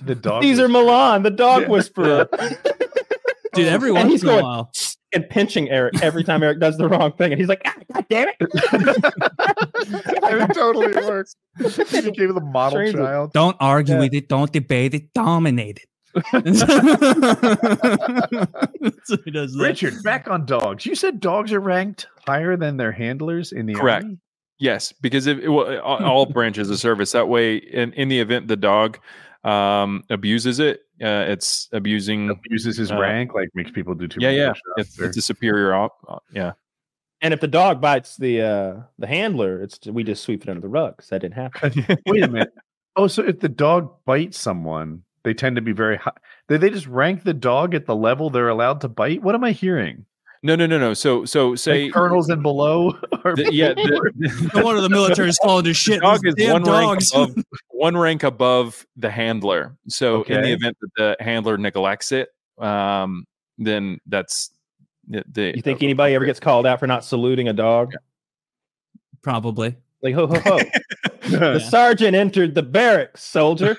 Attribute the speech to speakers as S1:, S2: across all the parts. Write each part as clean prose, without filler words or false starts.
S1: The dog.
S2: Caesar Milan, the dog whisperer.
S3: Dude, every once in a while.
S2: And pinching Eric every time Eric does the wrong thing. And he's like, God damn it.
S1: And it totally works. He became the model child.
S3: Don't argue with it. Don't debate it. Dominate it.
S1: Richard, back on dogs. You said dogs are ranked higher than their handlers in the
S4: Correct.
S1: Army?
S4: Yes, because all branches of service. That way, in the event the dog abuses it, it's
S1: abuses his rank, like makes people do too much.
S4: Yeah. It's a superior. Yeah.
S2: And if the dog bites the handler, we just sweep it under the rug because that didn't happen.
S1: Wait a minute. Oh, so if the dog bites someone, they tend to be very high. They just rank the dog at the level they're allowed to bite? What am I hearing?
S4: No. So say
S1: like colonels and below.
S3: No wonder the military is falling to shit.
S4: Dog is one rank above the handler. So in the event that the handler neglects it, then that's
S2: You think anybody ever gets called out for not saluting a dog?
S3: Probably.
S2: Like ho ho ho. The sergeant entered the barracks, soldier.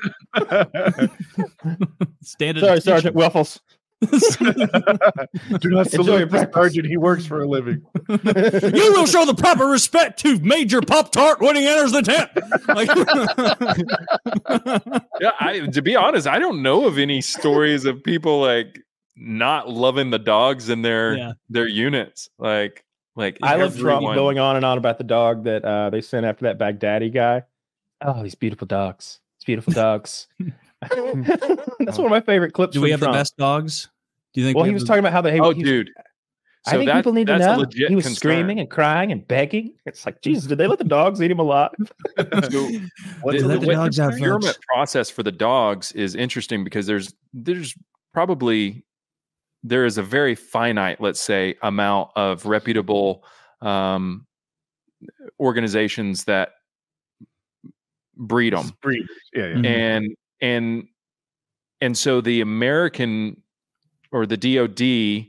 S2: Sorry, Sergeant Waffles.
S1: Do not salute the sergeant. He works for a living.
S3: You will show the proper respect to Major Pop-Tart when he enters the tent.
S4: To be honest, I don't know of any stories of people like not loving the dogs in their units. Like
S2: I love Trump going on and on about the dog that they sent after that Baghdadi guy. Oh, these beautiful dogs. It's beautiful dogs. That's one of my favorite clips.
S3: Do we have Trump. The best dogs? Do you think?
S2: Well, he was talking about how they.
S4: Dude.
S2: I think people need to know. He was screaming and crying and begging. It's like, Jesus, did they let the dogs eat him alive?
S4: The procurement process for the dogs is interesting because there is a very finite, let's say, amount of reputable organizations that breed them. And so the American or the DOD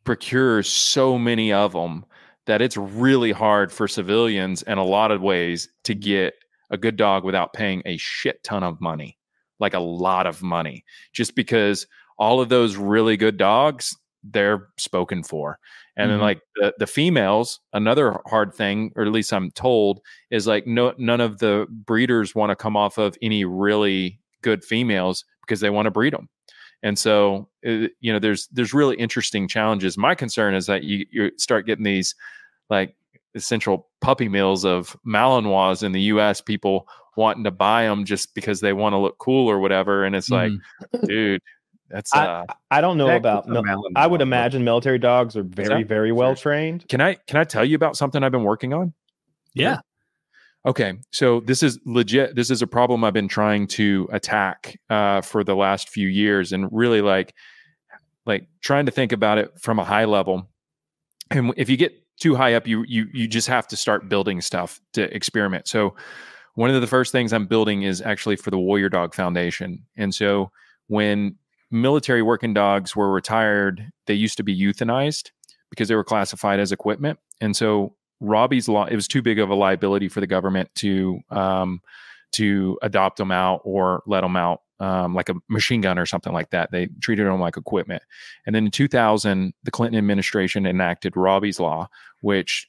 S4: procures so many of them that it's really hard for civilians in a lot of ways to get a good dog without paying a shit ton of money, like a lot of money, just because all of those really good dogs, they're spoken for. And then like the females, another hard thing, or at least I'm told, is like none of the breeders want to come off of any really good females because they want to breed them. And so, there's really interesting challenges. My concern is that you start getting these like essential puppy mills of Malinois in the U.S., people wanting to buy them just because they want to look cool or whatever. And it's like, dude, that's
S2: I don't know about I would imagine military dogs are very, very well trained.
S4: Can I tell you about something I've been working on?
S3: Yeah.
S4: Okay. So this is legit. This is a problem I've been trying to attack for the last few years, and really like trying to think about it from a high level. And if you get too high up, you just have to start building stuff to experiment. So one of the first things I'm building is actually for the Warrior Dog Foundation. And so when military working dogs were retired, they used to be euthanized because they were classified as equipment. And so Robbie's law, it was too big of a liability for the government to adopt them out or let them out like a machine gun or something like that. They treated them like equipment. And then in 2000, the Clinton administration enacted Robbie's law, which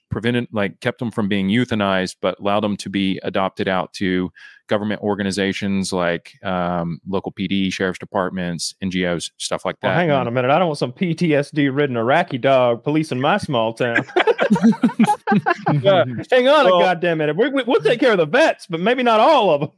S4: kept them from being euthanized, but allowed them to be adopted out to government organizations like local PD, sheriff's departments, NGOs, stuff like that.
S2: Well, hang on a minute. I don't want some PTSD-ridden Iraqi dog policing my small town. Hang on a goddamn minute. We'll take care of the vets, but maybe not all of them.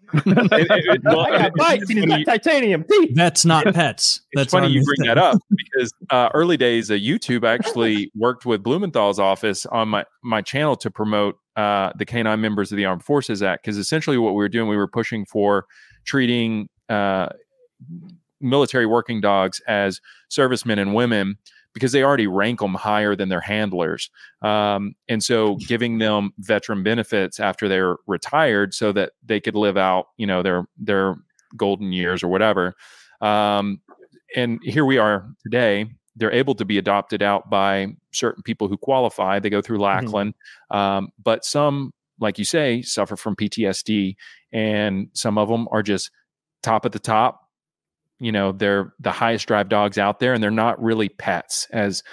S2: I got bites and he's got titanium teeth.
S3: Vets, not pets.
S4: It's funny you bring that up because early days of YouTube, I actually worked with Blumenthal's office on my channel to promote the Canine Members of the Armed Forces Act, because essentially what we were doing, we were pushing for treating military working dogs as servicemen and women because they already rank them higher than their handlers. And so giving them veteran benefits after they're retired so that they could live out, their golden years or whatever. And here we are today. They're able to be adopted out by certain people who qualify. They go through Lackland. But some, like you say, suffer from PTSD. And some of them are just top at the top. you know, they're the highest drive dogs out there, and they're not really pets, as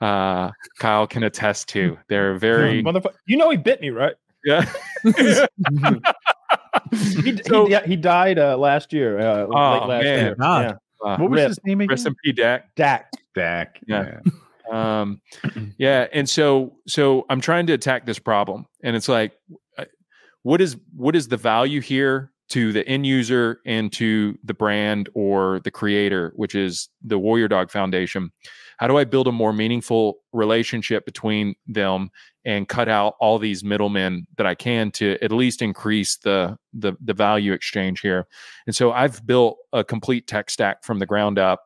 S4: Kyle can attest to. They're very
S2: you know, he bit me, right?
S4: Yeah.
S2: he died last year. Late last year. Yeah.
S1: What was his name again?
S4: Rest in peace, Dak.
S1: Dak.
S4: Yeah. Yeah. And so I'm trying to attack this problem, and it's like, what is the value here to the end user and to the brand or the creator, which is the Warrior Dog Foundation? How do I build a more meaningful relationship between them and cut out all these middlemen that I can to at least increase the value exchange here? And so I've built a complete tech stack from the ground up.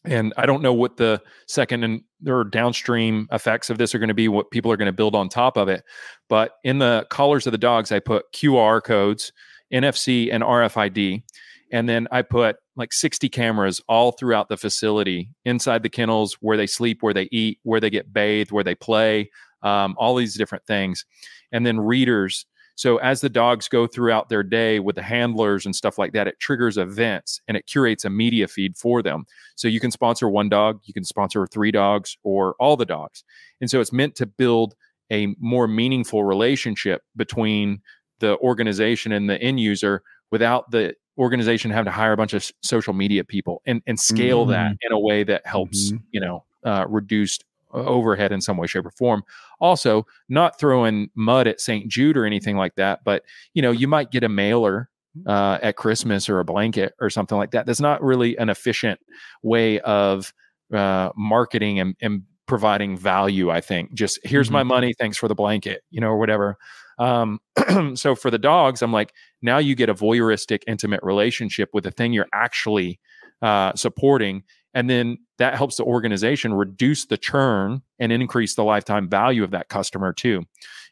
S4: And I don't know what the second and or downstream effects of this are going to be, what people are going to build on top of it. But in the collars of the dogs, I put QR codes, NFC, and RFID. And then I put like 60 cameras all throughout the facility, inside the kennels, where they sleep, where they eat, where they get bathed, where they play, all these different things. And then readers. So as the dogs go throughout their day with the handlers and stuff like that, it triggers events and it curates a media feed for them. So you can sponsor one dog, you can sponsor 3 dogs, or all the dogs. And so it's meant to build a more meaningful relationship between the organization and the end user without the organization having to hire a bunch of social media people and scale that in a way that helps, you know, reduce overhead in some way, shape, or form. Also, not throwing mud at St. Jude or anything like that, but, you know, you might get a mailer at Christmas or a blanket or something like that. That's not really an efficient way of marketing and providing value, I think. Just here's my money, thanks for the blanket, you know, or whatever. So for the dogs, I'm like, now you get a voyeuristic, intimate relationship with the thing you're actually supporting. And then that helps the organization reduce the churn and increase the lifetime value of that customer too.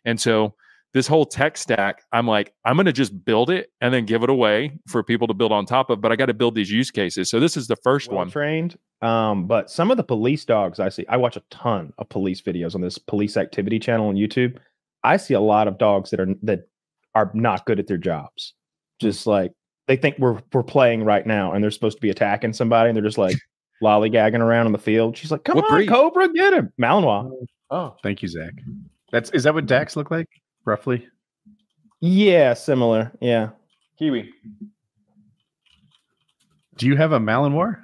S4: And so this whole tech stack, I'm like, I'm going to just build it and then give it away for people to build on top of, but I got to build these use cases. So this is the first one.
S2: Trained. But some of the police dogs I see, I watch a ton of police videos on this police activity channel on YouTube. I see a lot of dogs that are not good at their jobs. Just like they think we're playing right now and they're supposed to be attacking somebody and they're just like lollygagging around on the field. She's like, come on, breed? Cobra, get him. Malinois.
S1: Oh, thank you, Zach. Is that what Dax look like, roughly?
S2: Yeah, similar. Yeah.
S4: Kiwi.
S1: Do you have a Malinois?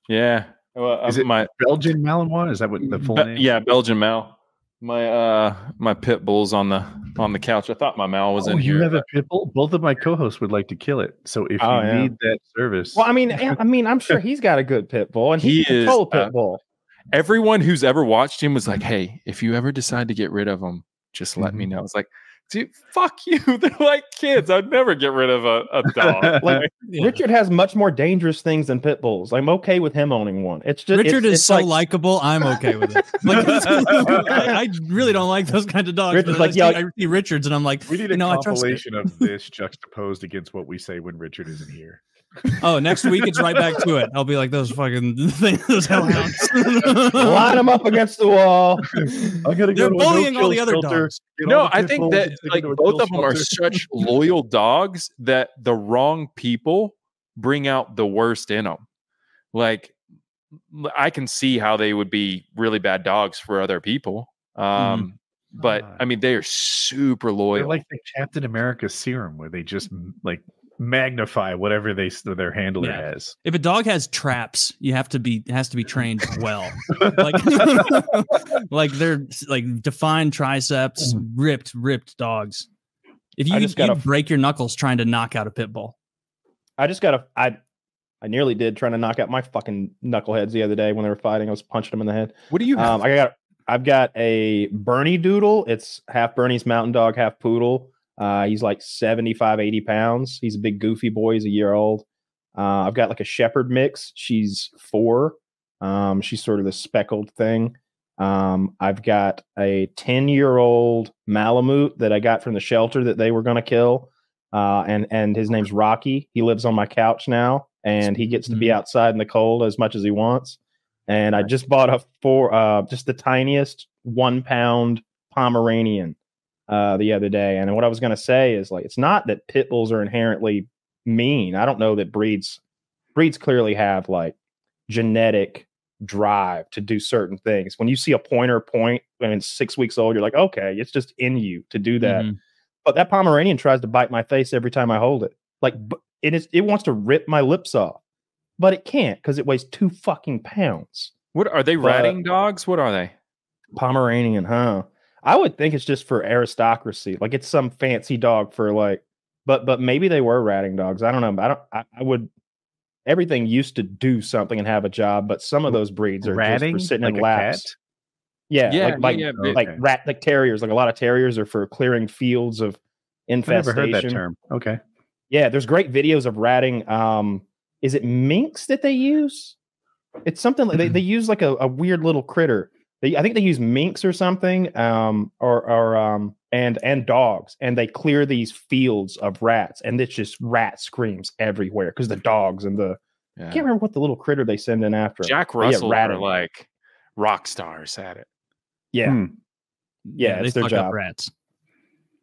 S4: Yeah.
S1: Well, is it my Belgian Malinois? Is that what the full name?
S4: Yeah, Belgian Mal. My pit bull's on the couch. I thought my Mal was in here.
S1: You have a pit bull? Both of my co-hosts would like to kill it. So if you need that service,
S2: well, I mean, I'm sure he's got a good pit bull, and he's a total pit bull.
S4: Everyone who's ever watched him was like, "Hey, if you ever decide to get rid of him, just let me know." It's like, dude, fuck you. They're like kids. I'd never get rid of a dog.
S2: Richard has much more dangerous things than pit bulls. I'm okay with him owning one. It's just
S3: Richard is so likable. I'm okay with it. Like, I really don't like those kinds of dogs.
S2: Richard's like,
S3: I see Richards, and I'm like,
S1: we need a compilation of this juxtaposed against what we say when Richard isn't here.
S3: Oh, next week it's right back to it. I'll be like those fucking things, those hellhounds.
S2: Line them up against the wall.
S3: They're bullying all the other dogs.
S4: No, I think that like both of them are such loyal dogs that the wrong people bring out the worst in them. Like, I can see how they would be really bad dogs for other people. But I mean, they are super loyal.
S1: They're like the Captain America serum, where they just like magnify whatever their handler has.
S3: If a dog has traps, it has to be trained well. Like they're like defined triceps, ripped dogs. If you break your knuckles trying to knock out a pit bull.
S2: I nearly did trying to knock out my fucking knuckleheads the other day when they were fighting. I was punching them in the head.
S4: What do you have?
S2: I've got a Bernie Doodle. It's half Bernese Mountain Dog, half Poodle. He's like 75, 80 pounds. He's a big goofy boy. He's a year old. I've got like a Shepherd mix. She's 4. She's sort of the speckled thing. I've got a 10-year-old Malamute that I got from the shelter that they were going to kill. And his name's Rocky. He lives on my couch now, and he gets to be outside in the cold as much as he wants. And I just bought just the tiniest 1-pound Pomeranian the other day. And what I was going to say is, like, it's not that pit bulls are inherently mean. I don't know that breeds breeds clearly have like genetic drive to do certain things. When you see a pointer point when it's 6 weeks old, you're like, okay, it's just in you to do that. But that Pomeranian tries to bite my face every time I hold it. Like it wants to rip my lips off, but it can't because it weighs 2 fucking pounds.
S4: What are they? Ratting dogs? What are they?
S2: Pomeranian, huh? I would think it's just for aristocracy. Like it's some fancy dog for like, but maybe they were ratting dogs. I don't know. I would. Everything used to do something and have a job, but some of those breeds are ratting, just for sitting like in laps. Like terriers. Like a lot of terriers are for clearing fields of infestation.
S1: I never heard that term. Okay.
S2: Yeah, there's great videos of ratting. Is it minks that they use? It's something like they use like a weird little critter. I think they use minks or something, and dogs, and they clear these fields of rats, and it's just rat screams everywhere because the dogs and I can't remember what the little critter they send in after.
S4: Jack Russell are like rock stars at it.
S2: Yeah,
S3: it's their job. Rats.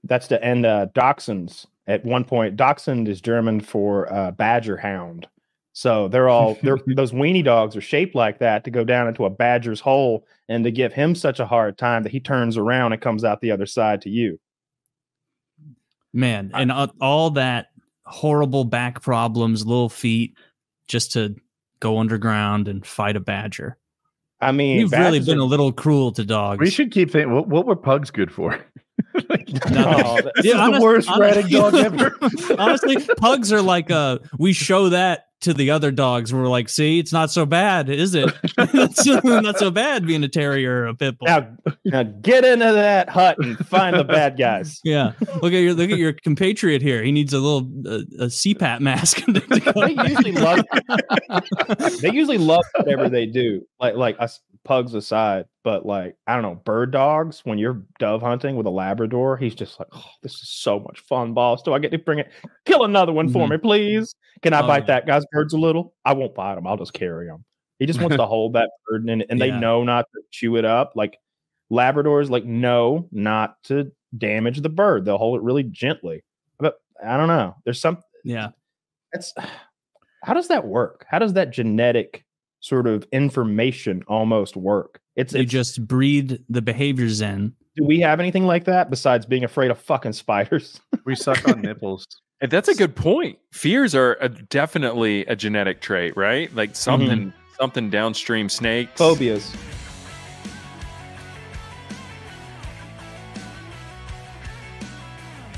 S2: That's dachshunds. At one point, dachshund is German for badger hound. So those weenie dogs are shaped like that to go down into a badger's hole and to give him such a hard time that he turns around and comes out the other side to you.
S3: Man, and all that horrible back problems, little feet, just to go underground and fight a badger.
S2: I mean,
S3: you've really been a little cruel to dogs.
S1: We should keep thinking, what were pugs good for?
S2: This
S1: is the worst ratting dog ever.
S3: Honestly, pugs are like we show that to the other dogs. We're like, see, it's not so bad, is it? It's not so bad being a terrier or a pit bull.
S2: Now get into that hut and find the bad guys.
S3: Yeah, look at your compatriot here. He needs a little a CPAP mask.
S2: They usually love whatever they do. Like us pugs aside, but like I don't know, bird dogs. When you're dove hunting with a Labrador, he's just like, oh, this is so much fun, boss. Do I get to bring it? Kill another one for me, please. Can I bite that guy's birds a little? I won't bite him. I'll just carry him. He just wants to hold that bird, and they know not to chew it up. Like Labradors, like know not to damage the bird. They'll hold it really gently. But I don't know. There's some.
S3: Yeah.
S2: How does that work? How does that genetic sort of information almost work? It's
S3: just breed the behaviors in.
S2: Do we have anything like that besides being afraid of fucking spiders?
S1: We suck on nipples.
S4: And that's a good point. Fears are definitely a genetic trait, right? Like something downstream snakes.
S2: Phobias.